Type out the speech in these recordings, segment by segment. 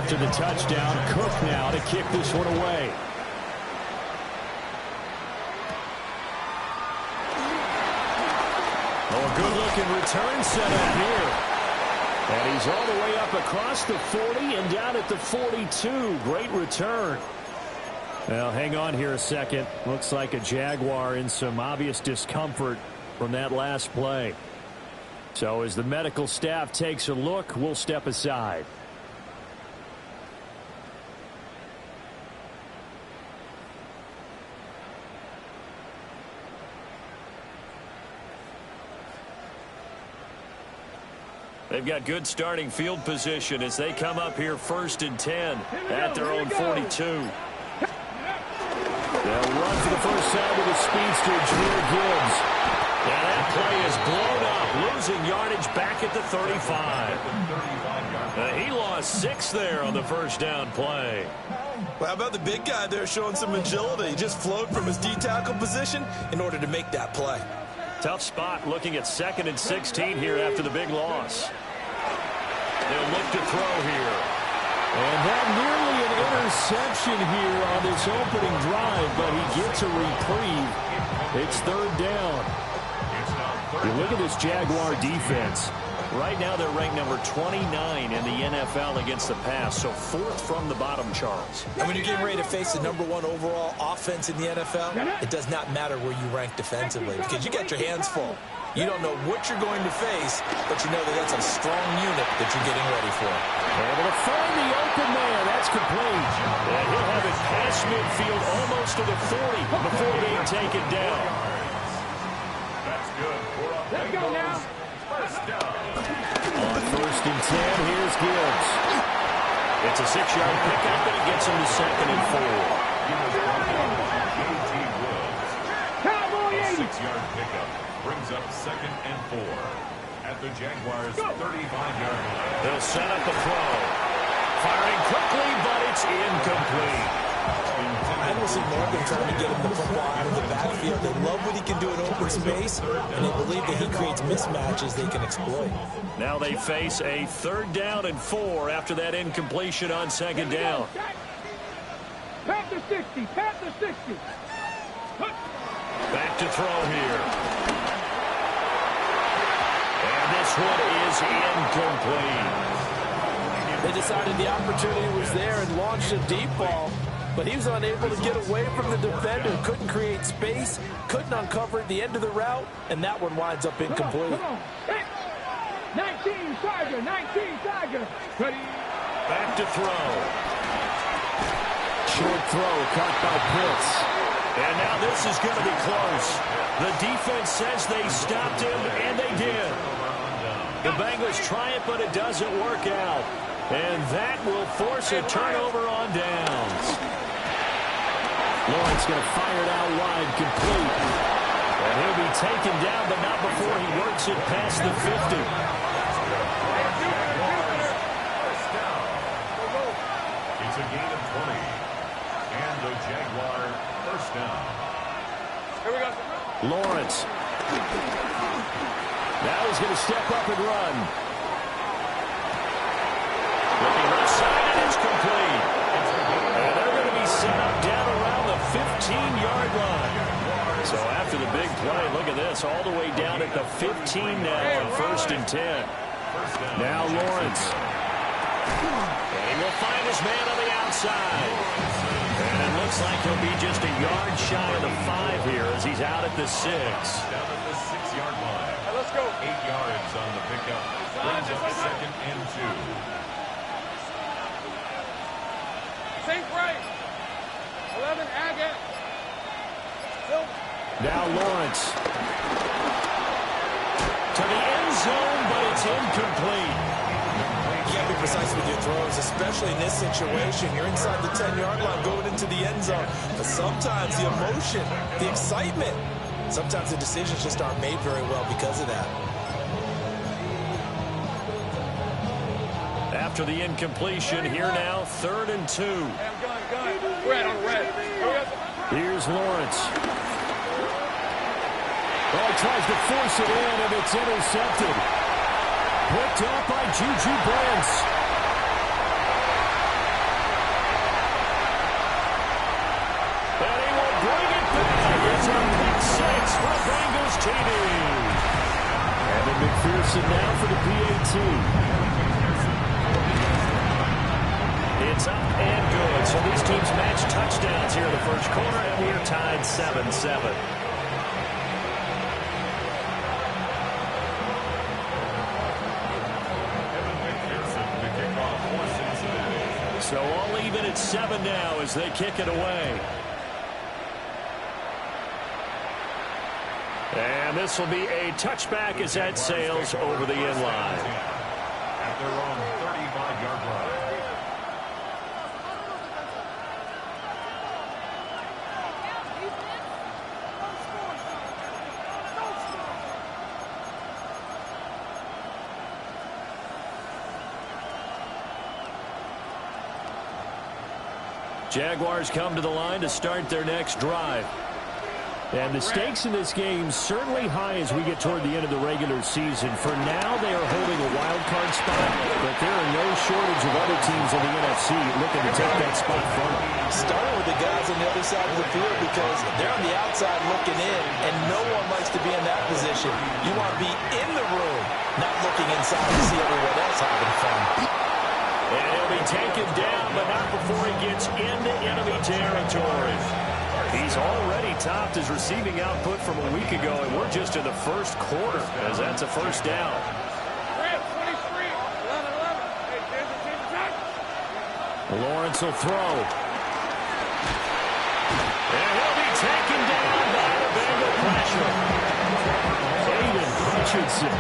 after the touchdown. Cook now to kick this one away. Oh, a good-looking return set up here. And he's all the way up across the 40 and down at the 42. Great return. Well, hang on here a second. Looks like a Jaguar in some obvious discomfort from that last play. So as the medical staff takes a look, we'll step aside. They've got good starting field position as they come up here 1st and 10 at their own 42. They'll run for the first time with the speedster, Jahmyr Gibbs. And that play is blown up, losing yardage back at the 35. He lost 6 there on the first down play. Well, how about the big guy there showing some agility? He just flowed from his D-tackle position in order to make that play. Tough spot looking at 2nd and 16 here after the big loss. They'll look to throw here. And that nearly an interception here on this opening drive, but he gets a reprieve. It's 3rd down. You look at this Jaguar defense. Right now they're ranked number 29 in the NFL against the pass, so 4th from the bottom, Charles. And when you're getting ready to face the #1 overall offense in the NFL, it does not matter where you rank defensively because you got your hands full. You don't know what you're going to face, but you know that that's a strong unit that you're getting ready for. Able to find the open man. That's complete. And he'll have it past midfield almost to the 40 before being taken down. That's good. Let's go now. First down. On 1st and 10, here's Gibbs. It's a 6-yard pickup, and it gets him to 2nd and 4. Cowboy 6-yard pickup brings up 2nd and 4 at the Jaguars' 35-yard line. They'll set up the throw. Firing quickly, but it's incomplete. I don't see Morgan trying to get him the football out of the backfield. They love what he can do in open space, and they believe that he creates mismatches they can exploit. Now they face a 3rd down and 4 after that incompletion on 2nd down. Pat the 60, pat the 60. Back to throw here. And this one is incomplete. They decided the opportunity was there and launched a deep ball, but he was unable to get away from the defender, couldn't create space, couldn't uncover the end of the route, and that one winds up incomplete. Come on. 19 Tiger, 19 Tiger. Ready? Back to throw. Short throw caught by Pitts. And now this is going to be close. The defense says they stopped him, and they did. The Bengals try it, but it doesn't work out. And that will force a turnover on downs. Lawrence going to fire it out wide, complete. And he'll be taken down, but not before he works it past the 50. It's a gain of 20. And the Jaguar first down. Here we go. Lawrence. Now he's going to step up and run. Looking left side, and it's complete. And they're going to be set up down around the 15-yard line. So after the big play, look at this, all the way down at the 15 now on 1st and 10. Now Lawrence. And he will find his man on the outside. And it looks like he'll be just a yard shy of the 5 here as he's out at the 6. Down at the 6-yard line. Let's go. 8 yards on the pickup. Brings up 2nd and 2. Safe right. 11 Agate. Now Lawrence. To the end zone, but it's incomplete. You can't be precise with your throws, especially in this situation. You're inside the 10-yard line going into the end zone. But sometimes the emotion, the excitement, sometimes the decisions just aren't made very well because of that. After the incompletion, here now, 3rd and 2. Red on red. Here's Lawrence. Oh, he tries to force it in, and it's intercepted. Picked up by Juju Brents. So these teams match touchdowns here in the first quarter, and we are tied 7-7. So all even at 7 now as they kick it away. And this will be a touchback as that sails over the end line. At their own 35-yard line. Jaguars come to the line to start their next drive. And the stakes in this game certainly high as we get toward the end of the regular season. For now, they are holding a wild card spot, but there are no shortage of other teams in the NFC looking to take that spot from them. Starting with the guys on the other side of the field because they're on the outside looking in, and no one likes to be in that position. You want to be in the room, not looking inside to see everyone else having fun. And he'll be taken down, but not before he gets into enemy territory. He's already topped his receiving output from a week ago, and we're just in the first quarter as that's a first down. Lawrence will throw. And he'll be taken down by the Bengal pressure. Aiden Hutchinson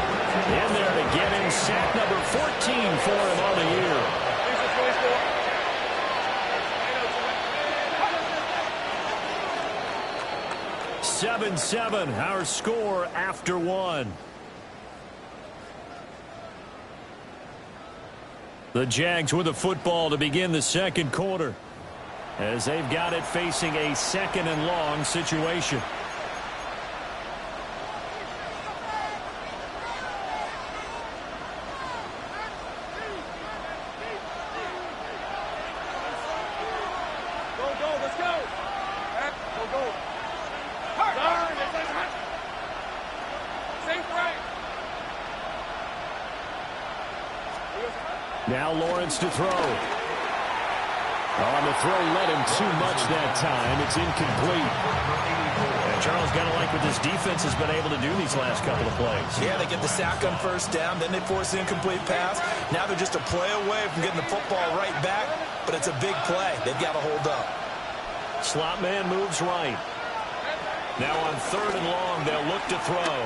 in there to get him sack number 14 for him on the year. 7-7, our score after one. The Jags with the football to begin the second quarter as they've got it facing a second and long situation. Now Lawrence to throw. On the throw, led him too much that time. It's incomplete. And Charles got to like what this defense has been able to do these last couple of plays. Yeah, they get the sack on first down, then they force the incomplete pass. Now they're just a play away from getting the football right back, but it's a big play. They've got to hold up. Slot man moves right. Now on third and long, they'll look to throw.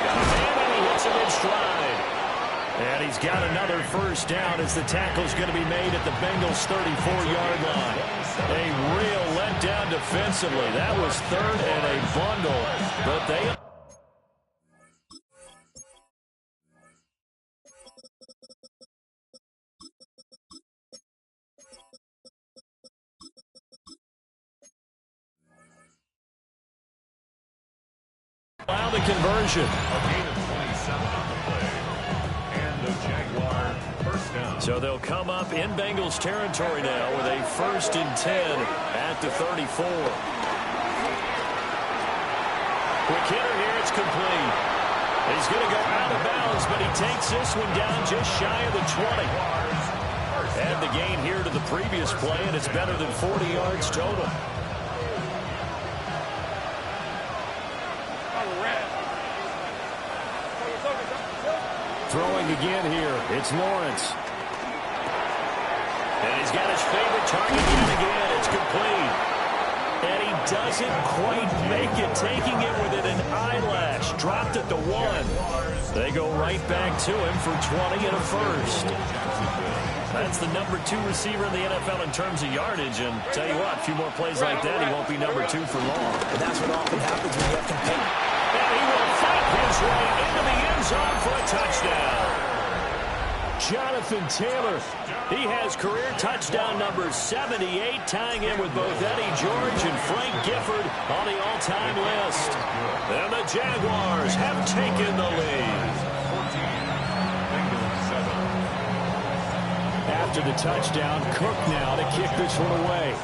Got a man, and he hits him in stride. And he's got another first down as the tackle's going to be made at the Bengals' 34-yard line. A real letdown defensively. That was third and a bundle, but they... allow the conversion. A gain of 27 on the play. And the Jaguar first down. So they'll come up in Bengals territory now with a 1st and 10 at the 34. Quick hitter here, it's complete. He's going to go out of bounds, but he takes this one down just shy of the 20. And the gain here to the previous play, and it's better than 40 yards total. Throwing again here, it's Lawrence. And he's got his favorite target yet again. It's complete. And he doesn't quite make it, taking it within an eyelash. Dropped at the 1. They go right back to him for 20 and a first. That's the number 2 receiver in the NFL in terms of yardage. And tell you what, a few more plays like that, he won't be number 2 for long. And that's what often happens when you have competitive. And he will fight his way into the end zone for a touchdown. Jonathan Taylor, he has career touchdown number 78, tying in with both Eddie George and Frank Gifford on the all-time list. And the Jaguars have taken the lead. 14, Bengals 7. After the touchdown, Cook now to kick this one away.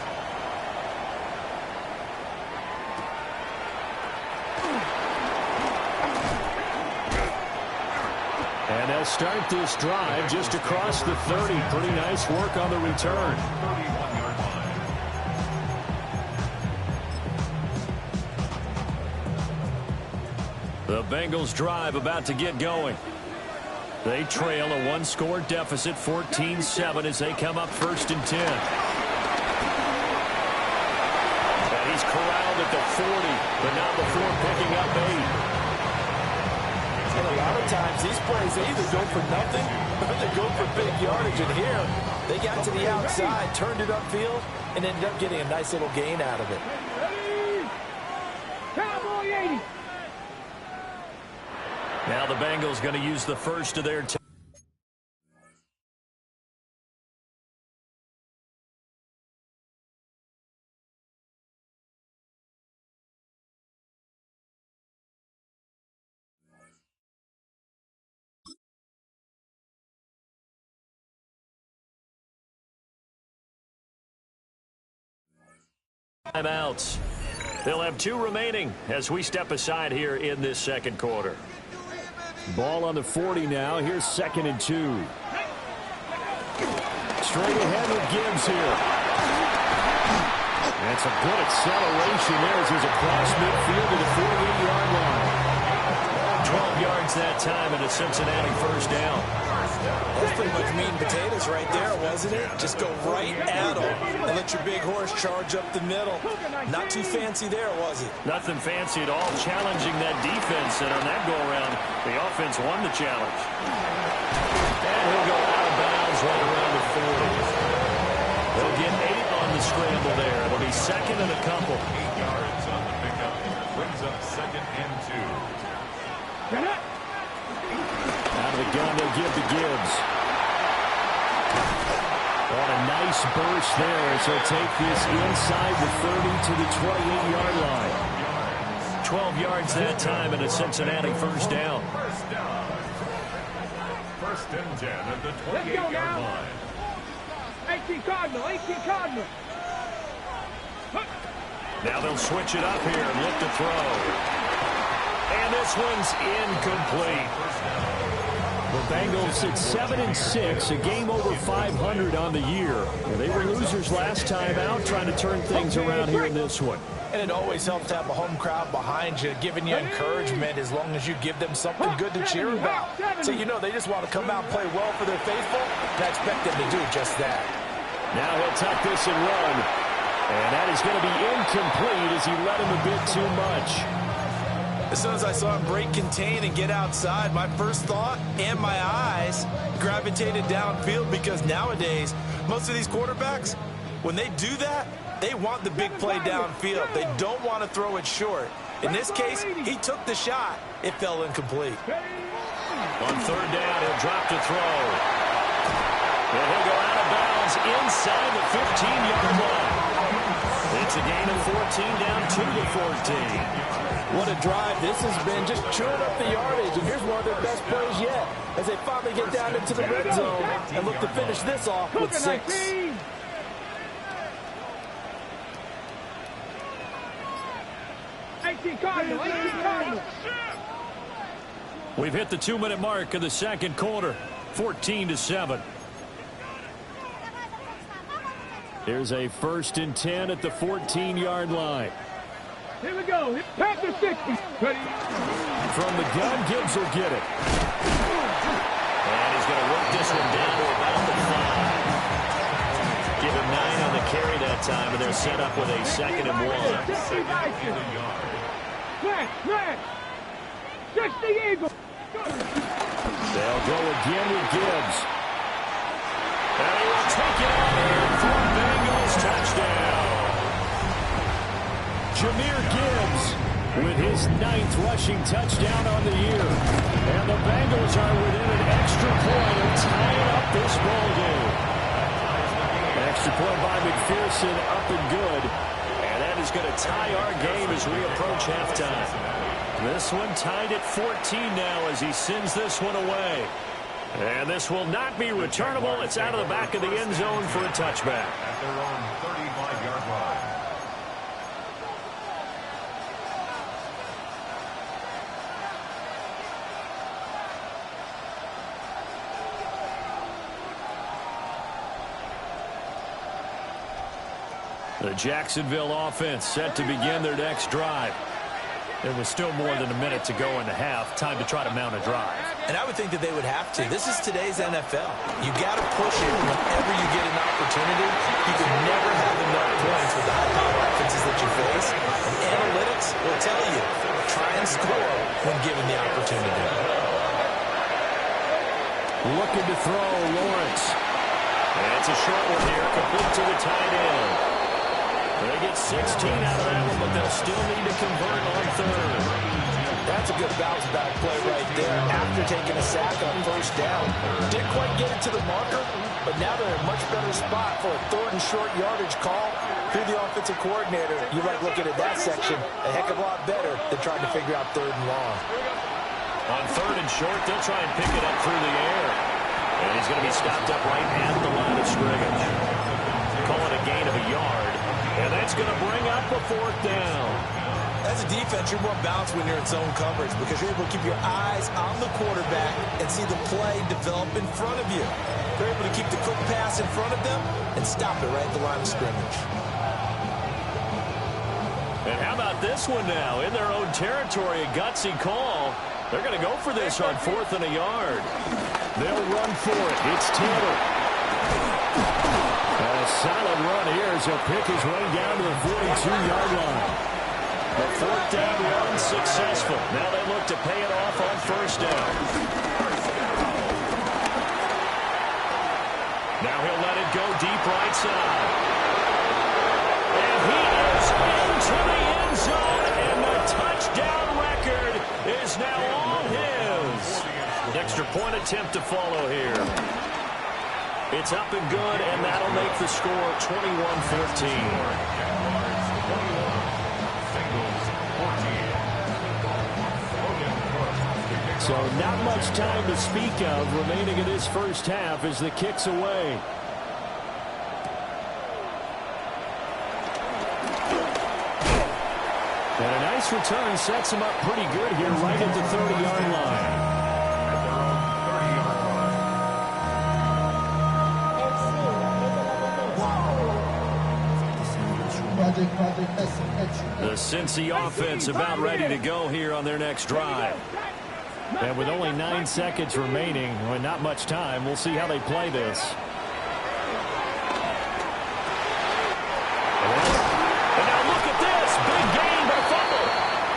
And They'll start this drive just across the 30. Pretty nice work on the return. 31-yard line. The Bengals drive about to get going. They trail a one-score deficit, 14-7, as they come up 1st and 10. And he's corralled at the 40, but not before picking up 8. And a lot of times, these plays, they either go for nothing or they go for big yardage. And here, they got to the outside, turned it upfield, and ended up getting a nice little gain out of it. Cowboy 80. Now the Bengals going to use the first of their timeouts. They'll have 2 remaining as we step aside here in this second quarter. Ball on the 40 now. Here's 2nd and 2. Straight ahead with Gibbs here. That's a good acceleration there as he's across midfield to the 48-yard line. 12 yards that time and a Cincinnati first down. That's pretty much meat and potatoes right there, wasn't it? Just go right at them and let your big horse charge up the middle. Not too fancy there, was it? Nothing fancy at all, challenging that defense, and on that go-around, the offense won the challenge. And he'll go out of bounds right around the 40. They'll get 8 on the scramble there. It'll be 2nd and a couple. 8 yards on the pickup. Brings up 2nd and 2. Out of the gun, they'll give to Gibbs. What a nice burst there as he'll take this inside the 30 to the 28-yard line. 12 yards that time and a Cincinnati first down. 1st and 10 at the 28-yard line. 18 Cardinal, 18 Cardinal. Now they'll switch it up here and look to throw. And this one's incomplete. The Bengals at 7-6, a game over 500 on the year. They were losers last time out, trying to turn things around here in this one. And it always helps to have a home crowd behind you, giving you encouragement as long as you give them something good to cheer about. So you know they just want to come out and play well for their faithful, and I expect them to do just that. Now he'll tuck this and run. And that is going to be incomplete as he led him a bit too much. As soon as I saw him break contain and get outside, my first thought and my eyes gravitated downfield, because nowadays, most of these quarterbacks, when they do that, they want the big play downfield. They don't want to throw it short. In this case, he took the shot. It fell incomplete. On 3rd down, he'll drop to throw. And he'll go out of bounds inside the 15-yard line. It's a gain of 14 down to the 14. What a drive this has been, just chewing up the yardage. And here's one of their best plays yet as they finally get down into the red zone and look to finish this off with 6. 18 Cardinal, 18 Cardinal. We've hit the 2-minute mark of the second quarter, 14-7. Here's a 1st and 10 at the 14-yard line. Here we go. Past the 60. Ready. From the gun, Gibbs will get it. And he's going to work this one down to about the 5. Give him 9 on the carry that time, and they're set up with a 2nd and 1. 60 Eagles. They'll go again with Gibbs. And he will take it out here for a Bengals touchdown. Jahmyr Gibbs with his 9th rushing touchdown on the year. And the Bengals are within an extra point of tying up this ball game. Extra point by McPherson, up and good. And that is going to tie our game as we approach halftime. This one tied at 14 now as he sends this one away. And this will not be returnable. It's out of the back of the end zone for a touchback. At their own 35-yard line. The Jacksonville offense set to begin their next drive. There was still more than a minute to go in the half. Time to try to mount a drive. And I would think that they would have to. This is today's NFL. You got to push it whenever you get an opportunity. You can never have enough points with the high-power offenses that you face. And analytics will tell you, try and score when given the opportunity. Looking to throw, Lawrence. And it's a short one here, complete to the tight end. They get 16 out of that one, but they'll still need to convert on third. That's a good bounce-back play right there after taking a sack on first down. Didn't quite get it to the marker, but now they're in a much better spot for a third and short yardage call through the offensive coordinator. You like looking at that section a heck of a lot better than trying to figure out third and long. On third and short, they'll try and pick it up through the air. And he's going to be stopped up right at the line of scrimmage. Call it a gain of a yard. And that's going to bring up a fourth down. As a defense, you're more balanced when you're in zone coverage because you're able to keep your eyes on the quarterback and see the play develop in front of you. They're able to keep the quick pass in front of them and stop it right at the line of scrimmage. And how about this one now? In their own territory, a gutsy call. They're going to go for this on fourth and a yard. They'll run for it. It's Taylor. A solid run here as he'll pick his way down to the 42-yard line. The fourth down run successful. Now they look to pay it off on first down. Now he'll let it go deep right side. And he is into the end zone, and the touchdown record is now all his. An extra point attempt to follow here. It's up and good, and that'll make the score 21-14. So not much time to speak of remaining in this first half as the kick's away. And a nice return sets him up pretty good here right at the 30-yard line. The Cincy offense about ready to go here on their next drive. And with only 9 seconds remaining, and not much time, we'll see how they play this. And now look at this. Big gain, but a fumble.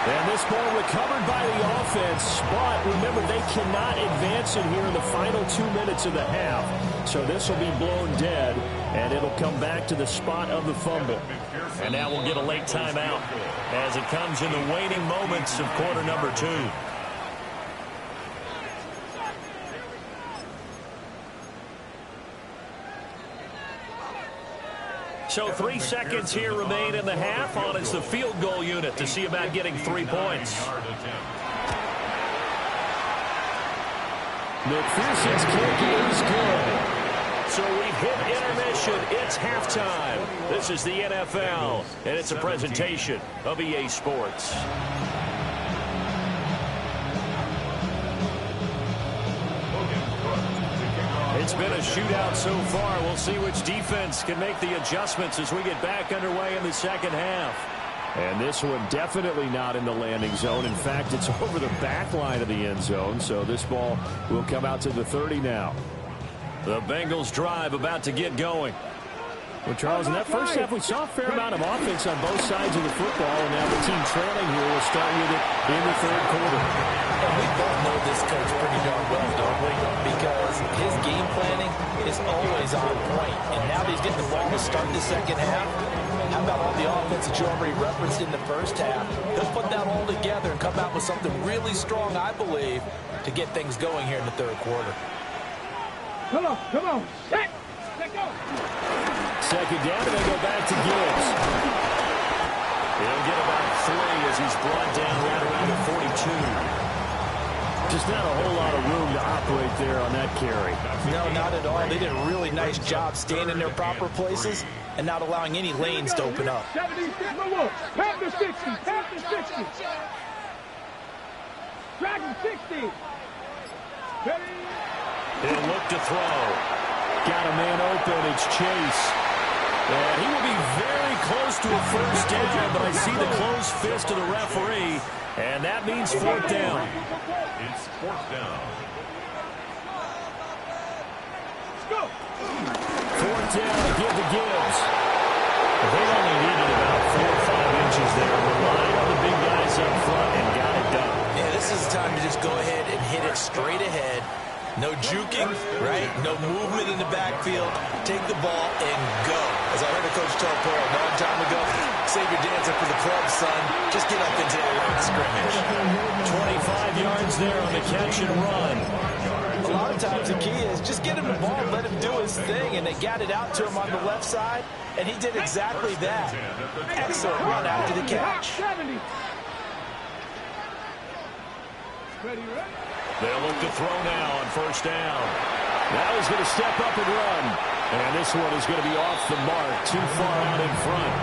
And this ball recovered by the offense. But remember, they cannot advance it here in the final 2 minutes of the half. So this will be blown dead, and it'll come back to the spot of the fumble. And now we'll get a late timeout as it comes in the waning moments of quarter number 2. So 3 seconds here remain in the half. On is the field goal unit to see about getting 3 points. McPherson's kick is good. So we've hit intermission. It's halftime. This is the NFL, and it's a presentation of EA Sports. It's been a shootout so far. We'll see which defense can make the adjustments as we get back underway in the second half. And this one definitely not in the landing zone. In fact, it's over the back line of the end zone. So this ball will come out to the 30 now. The Bengals drive about to get going. Well, Charles, in that first half, we saw a fair amount of offense on both sides of the football, and now the team trailing here will start with it in the third quarter. And we both know this coach pretty darn well, don't we? Because his game planning is always on point. And now that he's getting the ball to start the second half, how about all the offense that you already referenced in the first half? He'll put that all together and come out with something really strong, I believe, to get things going here in the third quarter. Come on, set, go. Second down, and they go back to Gibbs. He'll get about 3 as he's brought down right around the 42. Just not a whole lot of room to operate there on that carry. No, not at all. They did a really nice job staying in their proper places and not allowing any lanes to open up. 76, half to 60. Dragon 60. He'll look to throw. Got a man open. It's Chase. And he will be very close to a first down, but I see the closed fist of the referee, and that means fourth down. It's fourth down. Fourth down to give to Gibbs. They only needed about 4 or 5 inches there. Relied on the big guys up front and got it done. Yeah, this is the time to just go ahead and hit it straight ahead. No juking, right? No movement in the backfield. Take the ball and go. As I heard a coach tell Pearl a long time ago, save your dancing for the club, son. Just get up into that line of scrimmage. 25 yards there on the catch and run. A lot of times the key is just get him the ball, let him do his thing, and they got it out to him on the left side, and he did exactly that. Excellent run after the catch. 70. Ready, ready. They'll look to throw now on first down. Now he's going to step up and run. And this one is going to be off the mark, too far out in front.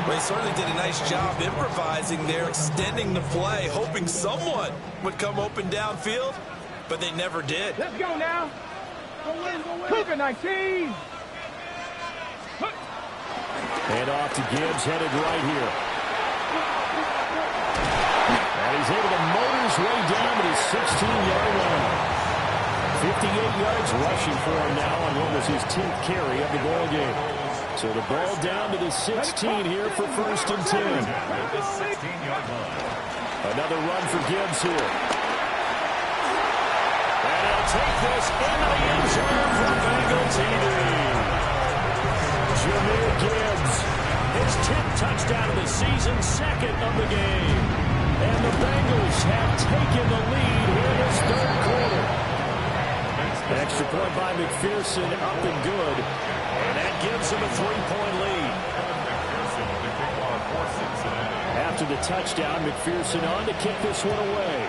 Well, he certainly did a nice job improvising there, extending the play, hoping someone would come open downfield, but they never did. Let's go now. Cougar 19. And off to Gibbs, headed right here. And he's able to motor his way down to his 16-yard line. 58 yards rushing for him now on what was his 10th carry of the ball game. So the ball down to the 16 here for first and 10. Another run for Gibbs here. And he'll take this into the end zone for Bengal TD. Jahmyr Gibbs, his 10th touchdown of the season, second of the game. And the Bengals have taken the lead here in this third quarter. Extra point by McPherson, up and good. And that gives him a 3-point lead. After the touchdown, McPherson on to kick this one away.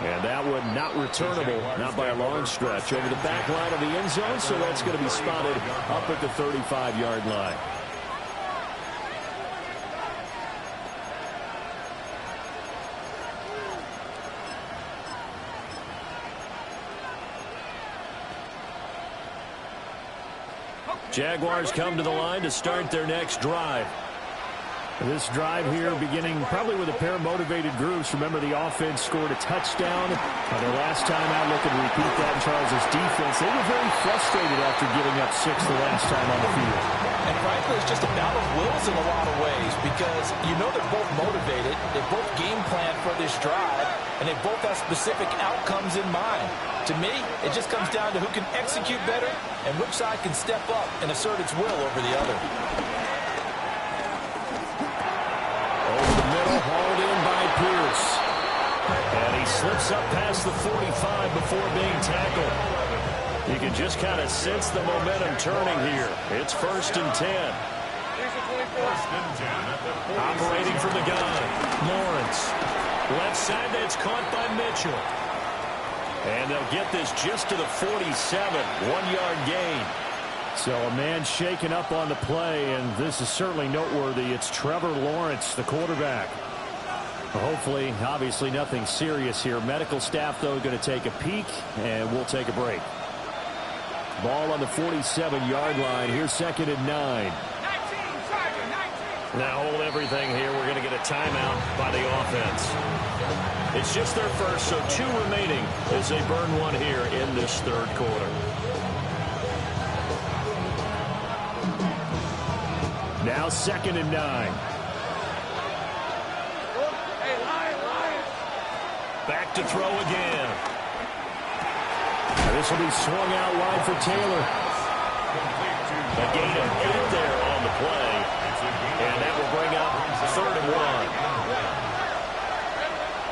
And that one not returnable, not by a long stretch, over the back line of the end zone, so that's going to be spotted up at the 35-yard line. Jaguars come to the line to start their next drive. This drive here beginning probably with a pair of motivated groups. Remember, the offense scored a touchdown. Their last time out, looking to repeat that in Charles' defense. They were very frustrated after giving up 6 the last time on the field. And frankly, it's just a battle of wills in a lot of ways because you know they're both motivated. They both game plan for this drive, and they both have specific outcomes in mind. To me, it just comes down to who can execute better and which side can step up and assert its will over the other. Over the middle, hauled in by Pierce. And he slips up past the 45 before being tackled. You can just kind of sense the momentum turning here. It's first and 10. Operating from the gun, Lawrence. Left side, that's caught by Mitchell. And they'll get this just to the 47, 1-yard gain. So a man shaken up on the play, and this is certainly noteworthy. It's Trevor Lawrence, the quarterback. Hopefully, obviously nothing serious here. Medical staff, though, going to take a peek, and we'll take a break. Ball on the 47-yard line. Here's second and 9. Now hold everything here. We're going to get a timeout by the offense. It's just their first, so 2 remaining as they burn one here in this third quarter. Now second and 9. Back to throw again. And this will be swung out wide for Taylor. A gain of 8 there on the play. And that will bring up third and 1.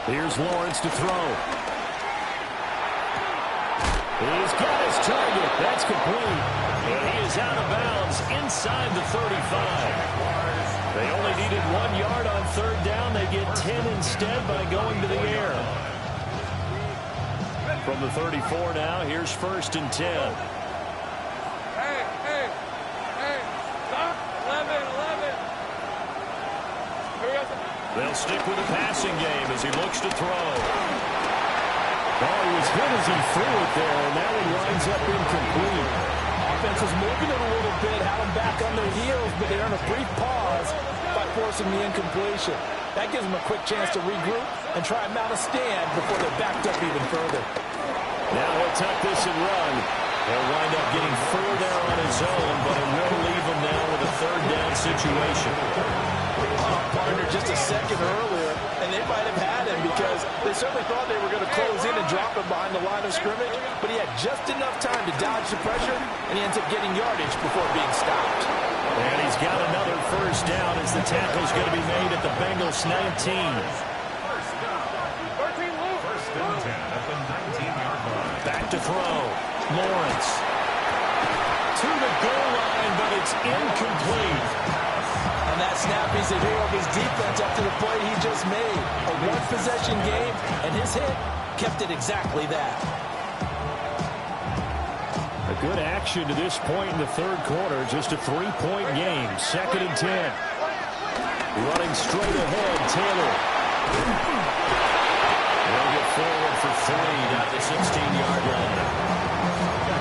Here's Lawrence to throw. He's got his target. That's complete. And he is out of bounds inside the 35. They only needed 1 yard on third down. They get 10 instead by going to the air. From the 34 now, here's first and 10. Hey, stop. 11. They'll stick with the passing game as he looks to throw. Ball was hit as he threw it there, and that one winds up incomplete. Offense was moving it a little bit, had them back on their heels, but they earned a brief pause by forcing the incompletion. That gives them a quick chance to regroup and try and mount a stand before they're backed up even further. Now he'll tuck this and run. He'll wind up getting 4 there on his own, but it will leave him now with a 3rd down situation. Partner just a second earlier, and they might have had him because they certainly thought they were going to close in and drop him behind the line of scrimmage, but he had just enough time to dodge the pressure, and he ends up getting yardage before being stopped. And he's got another 1st down as the tackle's going to be made at the Bengals 19. First and 10 at the 19-yard line. Back to throw. Lawrence. To the goal line, but it's incomplete. And that snap, he's a hero of his defense after the play he just made. A one-possession game, and his hit kept it exactly that. A good action to this point in the 3rd quarter. Just a 3-point game. 2nd and 10. Running straight ahead, Taylor. They'll get forward for 3 down the 16-yard line.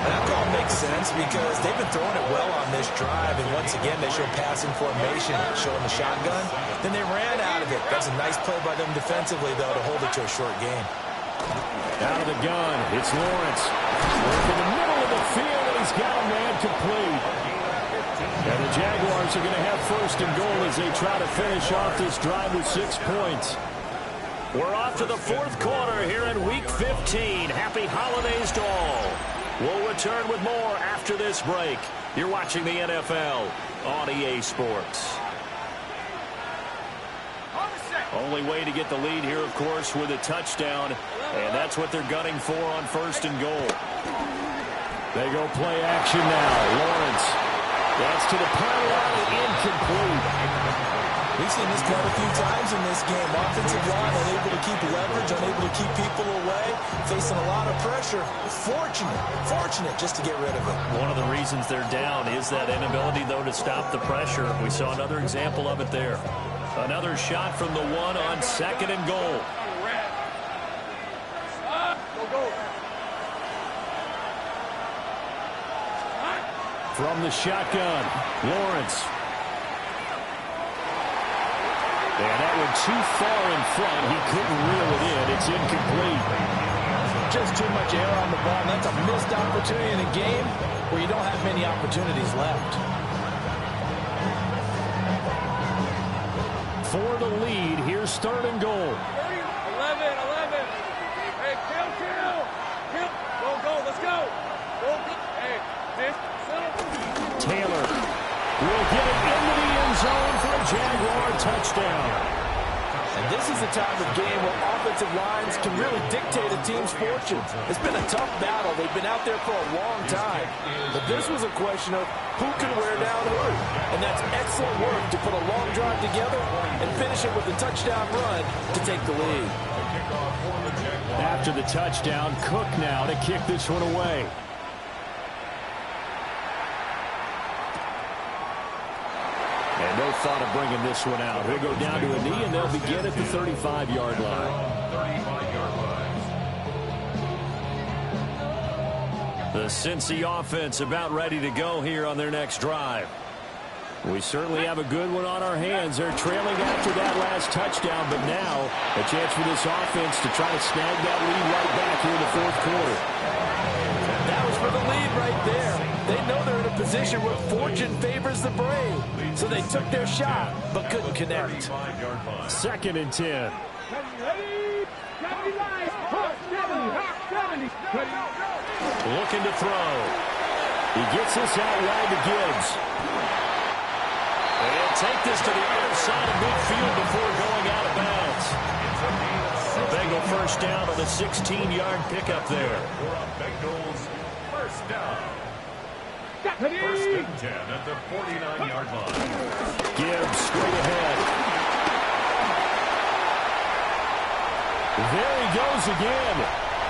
That call makes sense because they've been throwing it well on this drive, and once again they show passing formation, showing the shotgun. Then they ran out of it. That's a nice play by them defensively, though, to hold it to a short game. Out of the gun, it's Lawrence. Work in the middle of the field, and he's got a man complete. And the Jaguars are going to have 1st and goal as they try to finish off this drive with 6 points. We're off to the 4th quarter here in Week 15. Happy holidays to all. We'll return with more after this break. You're watching the NFL on EA Sports. Only way to get the lead here, of course, with a touchdown. And that's what they're gunning for on 1st and goal. They go play action now. Lawrence. That's to the pylon, incomplete. We've seen this quite a few times in this game. Offensive line unable to keep leverage, unable to keep people away, facing a lot of pressure. Fortunate just to get rid of it. One of the reasons they're down is that inability, though, to stop the pressure. We saw another example of it there. Another shot from the 1 on 2nd and goal. From the shotgun, Lawrence. And that one too far in front. He couldn't reel it in. It's incomplete. Just too much air on the ball. That's a missed opportunity in a game where you don't have many opportunities left. For the lead, here's 3rd and goal. 11. Hey, kill. Go, let's go. Hey, Taylor will get it into the end zone for a Jaguar touchdown. And this is the time of game where offensive lines can really dictate a team's fortune. It's been a tough battle. They've been out there for a long time. But this was a question of who can wear down who. And that's excellent work to put a long drive together and finish it with a touchdown run to take the lead. After the touchdown, Cook now to kick this one away. And no thought of bringing this one out. He'll go down to a knee, and they'll begin at the 35-yard line. 35-yard line. The Cincy offense about ready to go here on their next drive. We certainly have a good one on our hands. They're trailing after that last touchdown, but now a chance for this offense to try to snag that lead right back here in the 4th quarter. That was for the lead right there. They know they're in a position where fortune favors the brave. So they took their shot, but couldn't connect. 2nd and 10. Looking to throw. He gets this out wide to Gibbs. They'll take this to the other side of midfield before going out of bounds. A Bengal 1st down on the 16-yard pickup there. Bengals 1st down. 1st and 10 at the 49-yard line. Gibbs straight ahead. There he goes again.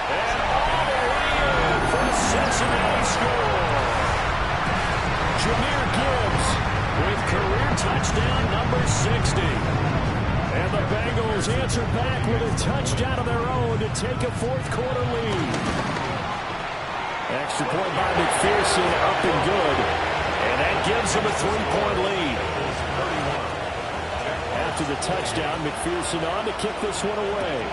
And all the way in for a Cincinnati score. Jahmyr Gibbs with career touchdown number 60. And the Bengals answer back with a touchdown of their own to take a 4th quarter lead. Extra point by McPherson, up and good. And that gives him a 3-point lead. After the touchdown, McPherson on to kick this one away.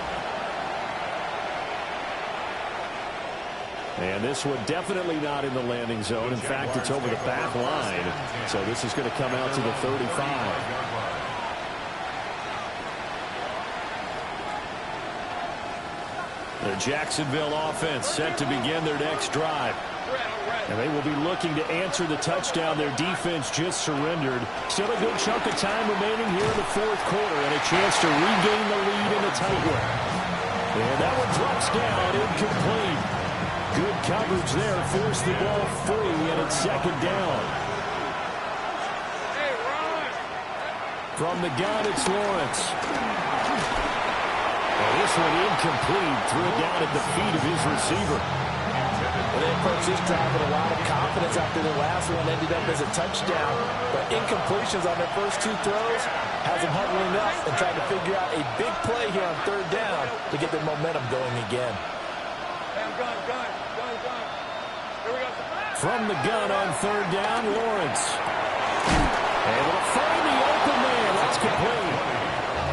And this one definitely not in the landing zone. In fact, it's over the back line. So this is going to come out to the 35. The Jacksonville offense set to begin their next drive. And they will be looking to answer the touchdown their defense just surrendered. Still a good chunk of time remaining here in the fourth quarter and a chance to regain the lead in a tight one. And that one drops down, incomplete. Good coverage there, forced the ball free, and it's second down. From the gun, it's Lawrence. And this one incomplete, threw it down at the feet of his receiver. Well, they approached this drive with a lot of confidence after the last one ended up as a touchdown. But incompletions on their first two throws has them huddling up and trying to figure out a big play here on third down to get their momentum going again. From the gun on third down, Lawrence. Able to find the open man. That's complete.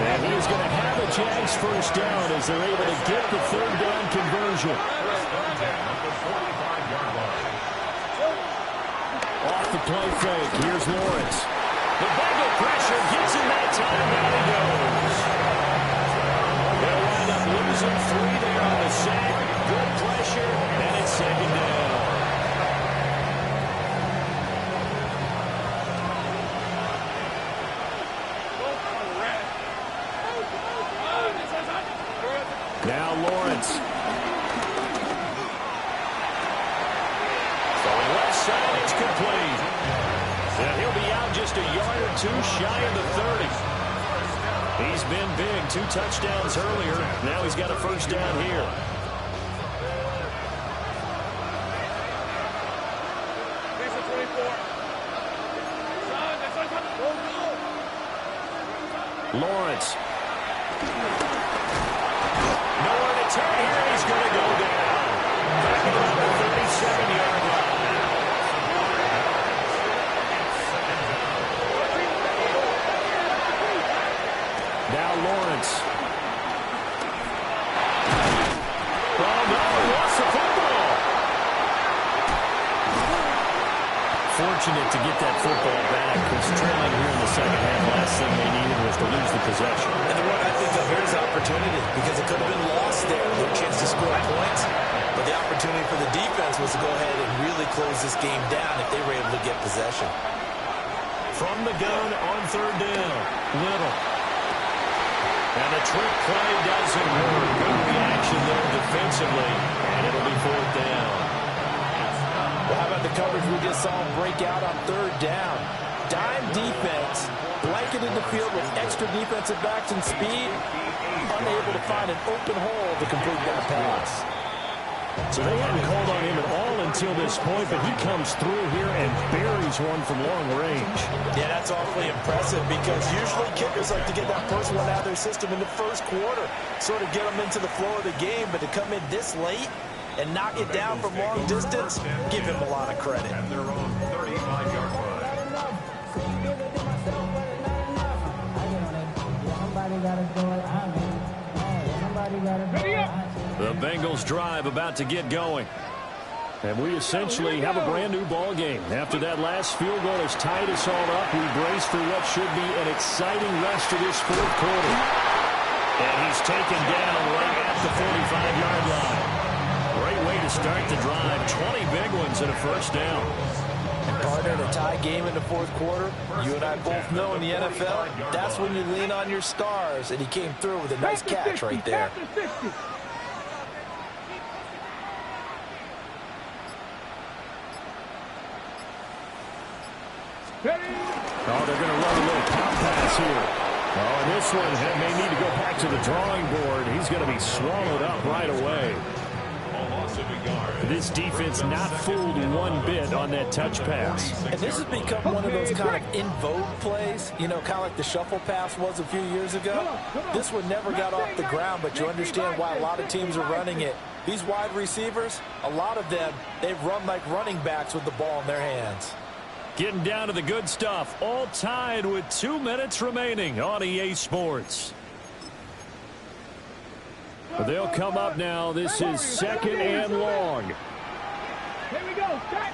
And he's going to have a Jags first down as they're able to get the third down conversion. Off the play fake. Here's Lawrence. The Bengal pressure gets him that time. Down he goes. They'll wind up losing 3 there on the sack. Good pressure, and it's second down. Now Lawrence. From left side, it's complete. And he'll be out just a yard or two shy of the 30. He's been big. 2 touchdowns earlier. Now he's got a first down here. Lawrence. Nowhere to turn here. He's going to go down. Back around the 37-yard line. Now Lawrence. Oh, no, he lost the football. Fortunate to get that football back. Was trailing here in the second half. Last thing they needed was to lose the possession. And the one I think of here is opportunity because it could have been lost there. No chance to score points. But the opportunity for the defense was to go ahead and really close this game down if they were able to get possession. From the gun on third down. Little. And the trick play doesn't work. Good reaction there defensively. And it'll be fourth down. Well, how about the coverage we just saw break out on third down? Dime defense, blanketed the field with extra defensive backs and speed, unable to find an open hole to complete that pass. So they hadn't called on him at all until this point, but he comes through here and buries one from long range. Yeah, that's awfully impressive because usually kickers like to get that first one out of their system in the first quarter, sort of get them into the flow of the game, but to come in this late and knock it down from long distance, give him a lot of credit. At their own 35-yard line. The Bengals drive about to get going. And we essentially have a brand new ball game. After that last field goal has tied us all up, we brace for what should be an exciting rest of this fourth quarter. And he's taken down right at the 45-yard line. Great way to start the drive. 20 big ones and a first down. And partner, in a tie game in the fourth quarter, you and I both know in the NFL, that's when you lean on your stars. And he came through with a nice catch right there. Oh, they're going to run a little pop pass here. Oh, and this one may need to go back to the drawing board. He's going to be swallowed up right away. This defense not fooled one bit on that touch pass. And this has become one of those kind of in vogue plays, you know, kind of like the shuffle pass was a few years ago. This one never got off the ground, but you understand why a lot of teams are running it These wide receivers, a lot of them, they run like running backs with the ball in their hands. Getting down to the good stuff. All tied with 2 minutes remaining on EA Sports. But they'll come up now. This is second and long. Here we go. Set.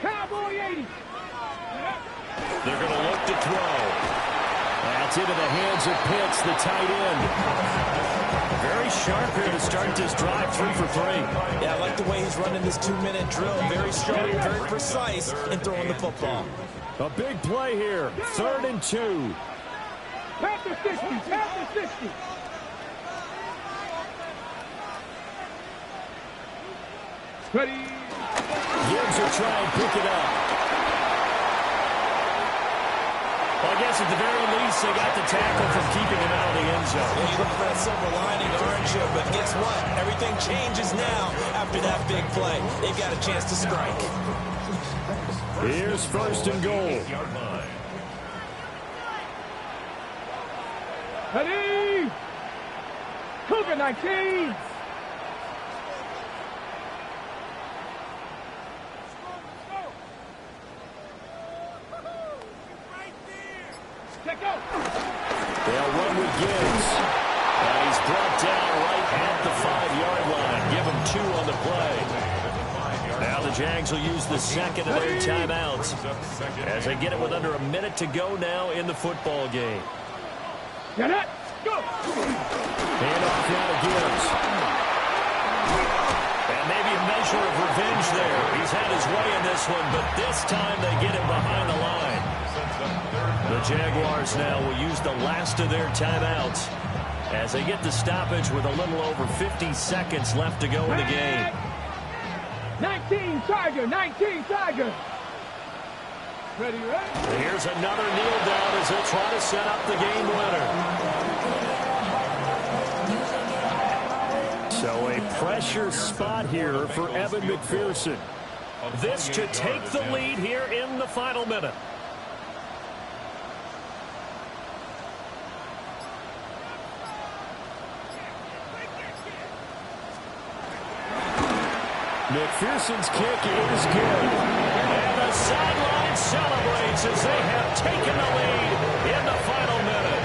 Cowboy 80. They're going to look to throw. That's into the hands of Pitts, the tight end. Very sharp here to start this drive, 3 for 3. Yeah, I like the way he's running this 2-minute drill. Very strong, very precise in throwing the football. A big play here. 3rd and 2. Pass the 60. Pass the 60. Ready. Gibbs will try and pick it up. Well, I guess at the very least, they got the tackle from keeping him out of the end zone. Yeah, you look for that silver lining, aren't you? But guess what? Everything changes now after that big play. They got a chance to strike. Here's 1st and goal. Ready. Cougar 19. They'll run with Gibbs. And he's brought down right at the 5-yard line. Give him 2 on the play. Now the Jags will use the second of their timeouts as they get it with under a minute to go now in the football game. Get it. Go. Hand off now to Gibbs. And maybe a measure of revenge there. He's had his way in this one, but this time they get him behind the line. The Jaguars now will use the last of their timeouts as they get the stoppage with a little over 50 seconds left to go in the game. 19 Tiger, 19 Tiger. Ready, ready. Here's another kneel down as they'll try to set up the game winner. So a pressure spot here for Evan McPherson. This to take the lead here in the final minute. McPherson's kick is good. And the sideline celebrates as they have taken the lead in the final minute.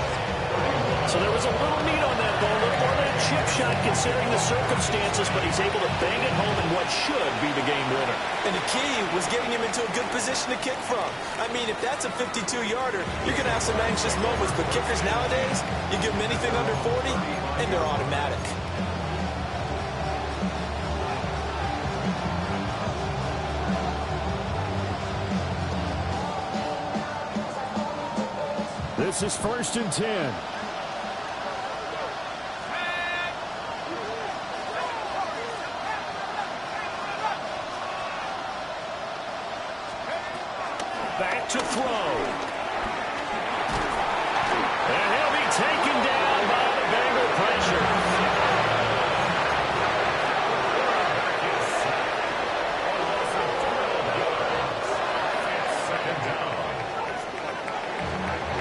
So there was a little meat on that ball, a little more than a chip shot considering the circumstances, but he's able to bang it home in what should be the game winner. And the key was getting him into a good position to kick from. I mean, if that's a 52-yarder, you're going to have some anxious moments, but kickers nowadays, you give them anything under 40, and they're automatic. This is 1st and 10. Back to throw. And he'll be taken down by the Bengal pressure.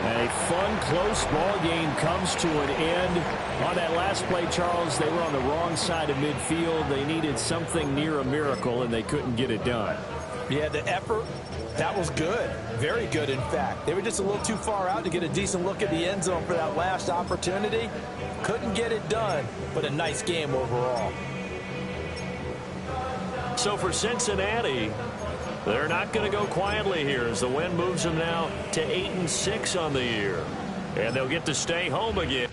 A fun, close ball game comes to an end. On that last play, Charles, they were on the wrong side of midfield. They needed something near a miracle, and they couldn't get it done. Yeah, the effort, that was good. Very good, in fact. They were just a little too far out to get a decent look at the end zone for that last opportunity. Couldn't get it done, but a nice game overall. So for Cincinnati, they're not going to go quietly here as the win moves them now to 8-6 on the year. And they'll get to stay home again.